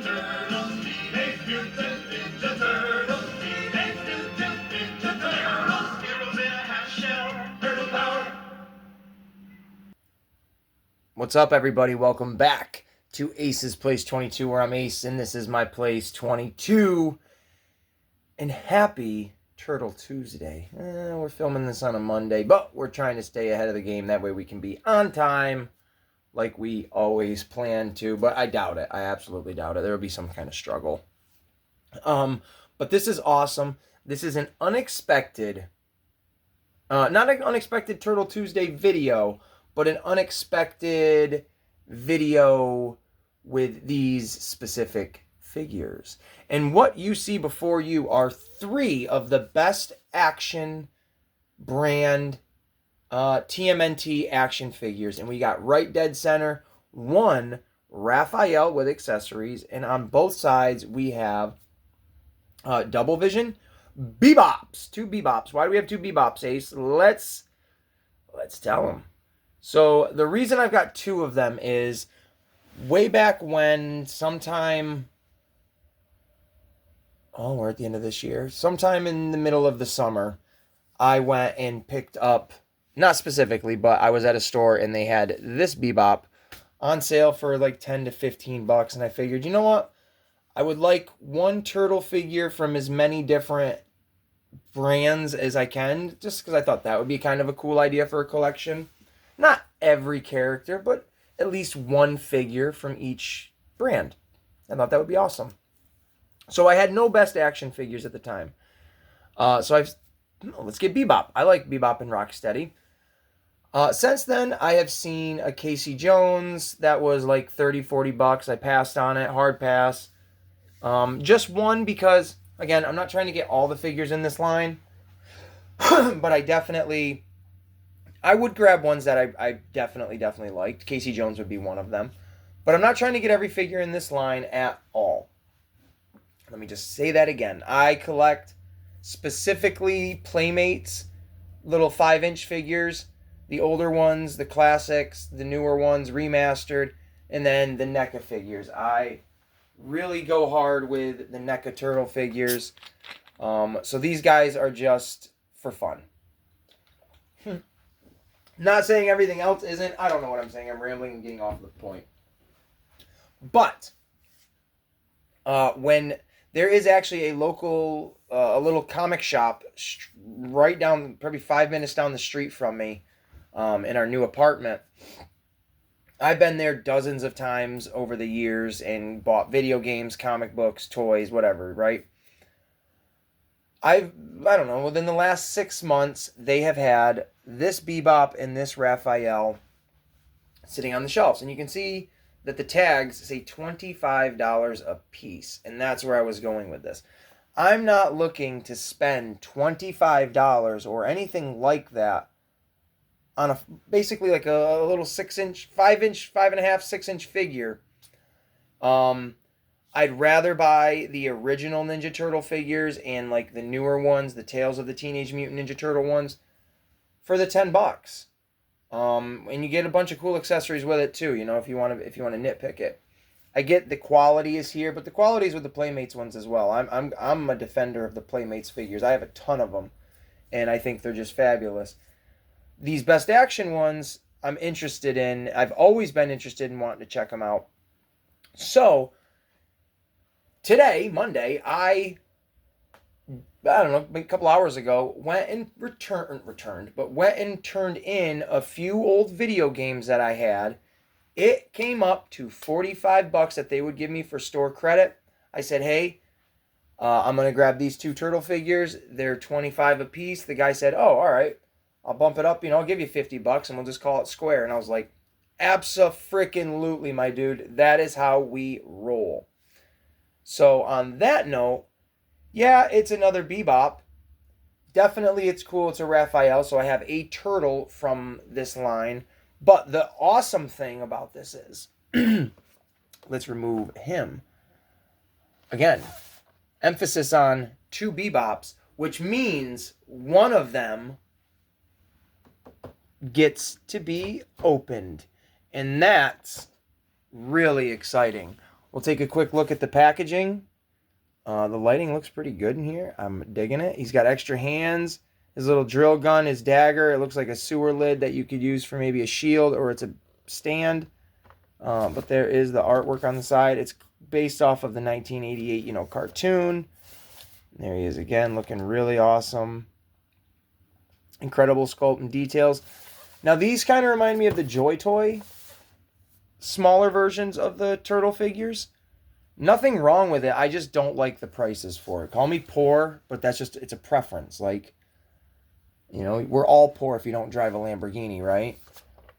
Turtles, Teenage Mutant Ninja Turtles, Teenage Mutant Ninja Turtles, heroes in a half shell, turtle power. What's up, everybody? Welcome back to Ace's Place 22, where I'm Ace, and this is my Place 22. And happy Turtle Tuesday. We're filming this on a Monday, but we're trying to stay ahead of the game. That way we can be on time like we always plan to. But I doubt it. I absolutely doubt it. There will be some kind of struggle. But this is awesome. This is an unexpected, not an unexpected Turtle Tuesday video, but an unexpected video with these specific figures. And what you see before you are three of the best action brand TMNT action figures. And we got right dead center one Raphael with accessories. And on both sides we have Double Vision Bebops. Two Bebops. Why do we have two Bebops, Ace? Let's tell them. So the reason I've got two of them is way back when, sometime, we're at the end of this year, sometime in the middle of the summer, I went and picked up, not specifically, but I was at a store and they had this Bebop on sale for like 10 to 15 bucks. And I figured, you know what? I would like one turtle figure from as many different brands as I can, just because I thought that would be kind of a cool idea for a collection. Not every character, but at least one figure from each brand. I thought that would be awesome. So I had no best action figures at the time. Let's get Bebop. I like Bebop and Rocksteady. Since then, I have seen a Casey Jones that was like 30, 40 bucks. I passed on it, hard pass. Just one because, again, I'm not trying to get all the figures in this line, but I would grab ones that I definitely liked. Casey Jones would be one of them. But I'm not trying to get every figure in this line at all. Let me just say that again. I collect specifically Playmates, little 5-inch figures, the older ones, the classics, the newer ones, remastered, and then the NECA figures. I really go hard with the NECA Turtle figures. So these guys are just for fun. Not saying everything else isn't. I don't know what I'm saying. I'm rambling and getting off the point. But when there is actually a local, a little comic shop right down, probably 5 minutes down the street from me, in our new apartment. I've been there dozens of times over the years and bought video games, comic books, toys, whatever, right? I don't know, within the last 6 months, they have had this Bebop and this Raphael sitting on the shelves. And you can see that the tags say $25 a piece. And that's where I was going with this. I'm not looking to spend $25 or anything like that on basically like a little 6-inch, 5-inch, 5.5, 6-inch figure. I'd rather buy the original Ninja Turtle figures and like the newer ones, the Tales of the Teenage Mutant Ninja Turtle ones, for the $10. And you get a bunch of cool accessories with it too, you know, if you want to nitpick it. I get the quality is here, but the quality is with the Playmates ones as well. I'm a defender of the Playmates figures. I have a ton of them, and I think they're just fabulous. These best action ones I'm interested in. I've always been interested in wanting to check them out. So today, Monday, I don't know, a couple hours ago, went and turned in a few old video games that I had. It came up to 45 bucks that they would give me for store credit. I said, hey, I'm going to grab these two turtle figures. They're 25 a piece. The guy said, oh, all right, I'll bump it up. I'll give you 50 bucks and we'll just call it square. And I was like, abso-freaking-lutely, my dude. That is how we roll. So on that note, yeah, it's another Bebop. Definitely it's cool. It's a Raphael, so I have a turtle from this line. But the awesome thing about this is, let's remove him. Again, emphasis on two Bebops, which means one of them gets to be opened. And that's really exciting. We'll take a quick look at the packaging. The lighting looks pretty good in here. I'm digging it. He's got extra hands, his little drill gun, his dagger. It looks like a sewer lid that you could use for maybe a shield, or it's a stand. But there is the artwork on the side. It's based off of the 1988, cartoon. There he is again, looking really awesome. Incredible sculpt and details. Now these kind of remind me of the Joy Toy, smaller versions of the turtle figures. Nothing wrong with it. I just don't like the prices for it. Call me poor, but it's a preference. Like, we're all poor if you don't drive a Lamborghini, right?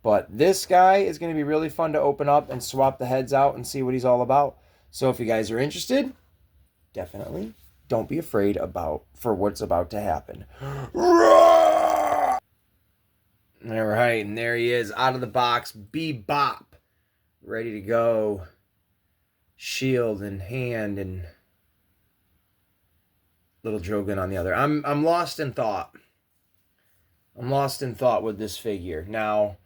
But this guy is going to be really fun to open up and swap the heads out and see what he's all about. So if you guys are interested, definitely don't be afraid for what's about to happen. All right, and there he is, out of the box, Bebop, ready to go. Shield and hand and little drill gun on the other. I'm lost in thought. I'm lost in thought with this figure. Now,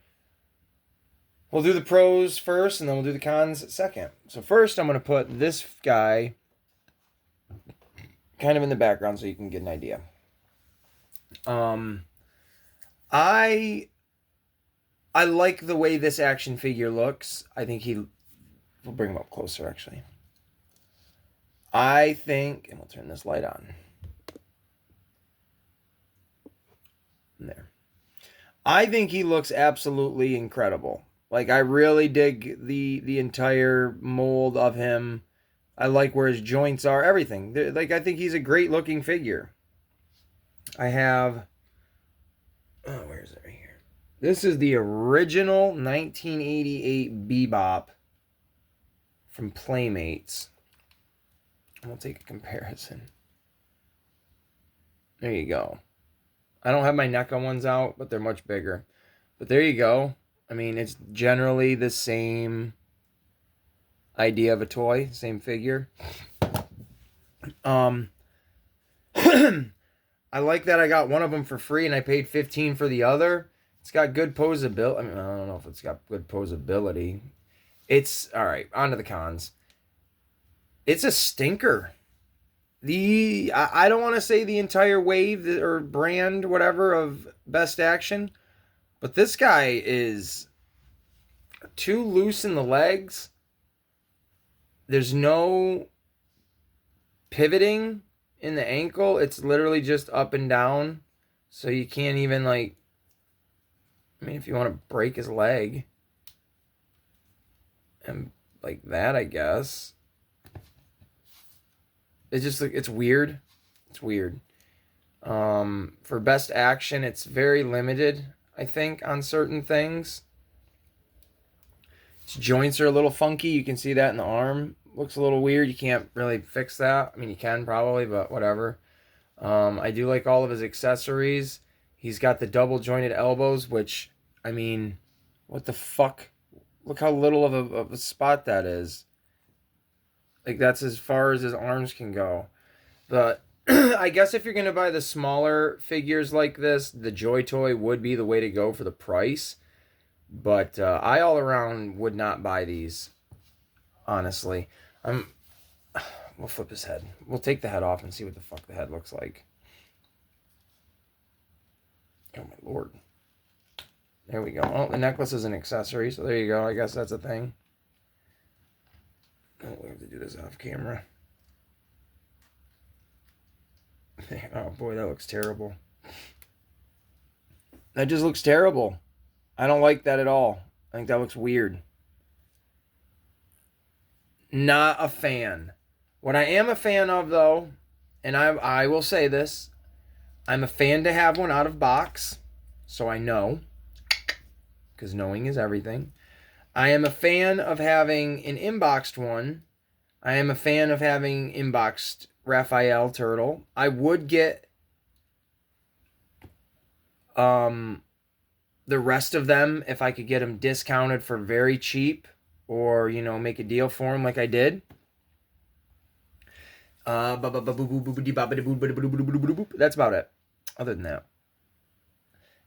we'll do the pros first, and then we'll do the cons second. So first, I'm going to put this guy kind of in the background so you can get an idea. I like the way this action figure looks. I think we'll bring him up closer, actually. I think, and we'll turn this light on. There. I think he looks absolutely incredible. Like, I really dig the entire mold of him. I like where his joints are, everything. I think he's a great looking figure. I have, where is it right here? This is the original 1988 Bebop from Playmates. We'll take a comparison. There you go. I don't have my NECA ones out, but they're much bigger. But there you go. I mean, it's generally the same idea of a toy, same figure. I like that I got one of them for free and I paid $15 for the other. It's got good posability. I mean, I don't know if it's got good posability. It's, all right, on to the cons. It's a stinker. I don't want to say the entire wave or brand, whatever, of Best Action, but this guy is too loose in the legs. There's no pivoting in the ankle. It's literally just up and down. So you can't even, like, I mean, if you want to break his leg and like that, I guess. It's just, it's weird. It's weird. For Best Action, it's very limited, I think, on certain things. Its joints are a little funky. You can see that in the arm. Looks a little weird. You can't really fix that. I mean, you can probably, but whatever. I do like all of his accessories. He's got the double jointed elbows, which, I mean, what the fuck? Look how little of a spot that is. Like, that's as far as his arms can go. But I guess if you're going to buy the smaller figures like this, the Joy Toy would be the way to go for the price. But I all around would not buy these, honestly. We'll flip his head. We'll take the head off and see what the fuck the head looks like. Oh, my lord. There we go. Oh, the necklace is an accessory, so there you go. I guess that's a thing. Oh, we have to do this off camera. Oh, boy, that looks terrible. That just looks terrible. I don't like that at all. I think that looks weird. Not a fan. What I am a fan of, though, and I will say this, I'm a fan to have one out of box, so I know, because knowing is everything. I am a fan of having an inboxed one. I am a fan of having inboxed Raphael Turtle. I would get the rest of them if I could get them discounted for very cheap, or, make a deal for them like I did. That's about it. Other than that,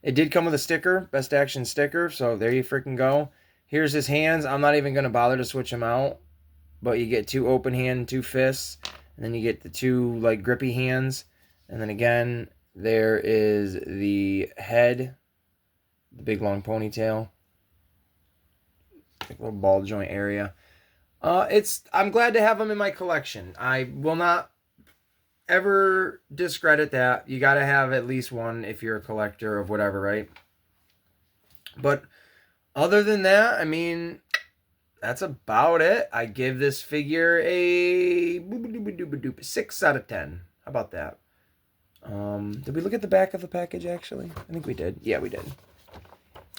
it did come with a sticker, Best Action sticker, so there you freaking go. Here's his hands. I'm not even going to bother to switch them out. but you get 2 open hand, 2 fists, and then you get the 2 like grippy hands, and then again there is the head, the big long ponytail, like little ball joint area. I'm glad to have them in my collection. I will not ever discredit that. You got to have at least one if you're a collector of whatever, right? But other than that, I mean, that's about it. I give this figure a 6 out of 10. How about that? Did we look at the back of the package, actually? I think we did. Yeah, we did.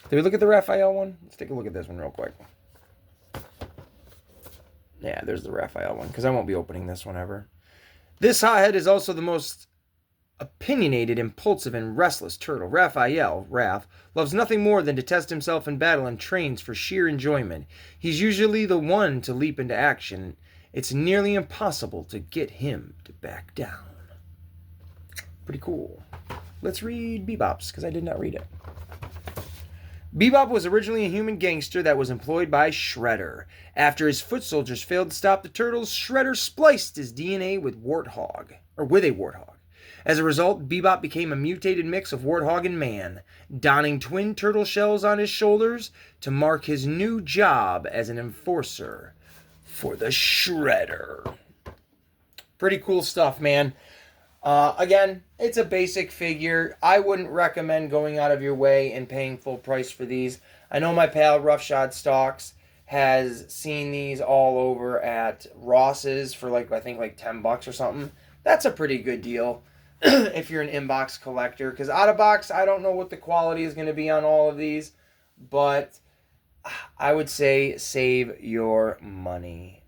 Did we look at the Raphael one? Let's take a look at this one real quick. Yeah, there's the Raphael one, because I won't be opening this one ever. This hothead is also the most opinionated, impulsive, and restless turtle. Raphael, Raph, loves nothing more than to test himself in battle and trains for sheer enjoyment. He's usually the one to leap into action. It's nearly impossible to get him to back down. Pretty cool. Let's read Bebop's, because I did not read it. Bebop was originally a human gangster that was employed by Shredder. After his foot soldiers failed to stop the turtles, Shredder spliced his DNA with a warthog. As a result, Bebop became a mutated mix of warthog and man, donning twin turtle shells on his shoulders to mark his new job as an enforcer for the Shredder. Pretty cool stuff, man. Again, it's a basic figure. I wouldn't recommend going out of your way and paying full price for these. I know my pal Roughshod Stocks has seen these all over at Ross's for I think $10 or something. That's a pretty good deal if you're an inbox collector. Because out of box, I don't know what the quality is going to be on all of these, but I would say save your money.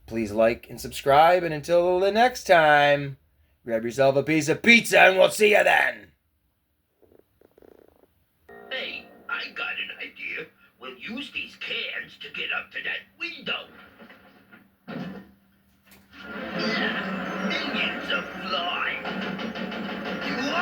Please like and subscribe, and until the next time, grab yourself a piece of pizza and we'll see you then. Hey, I got an idea. We'll use these cans to get up to that window.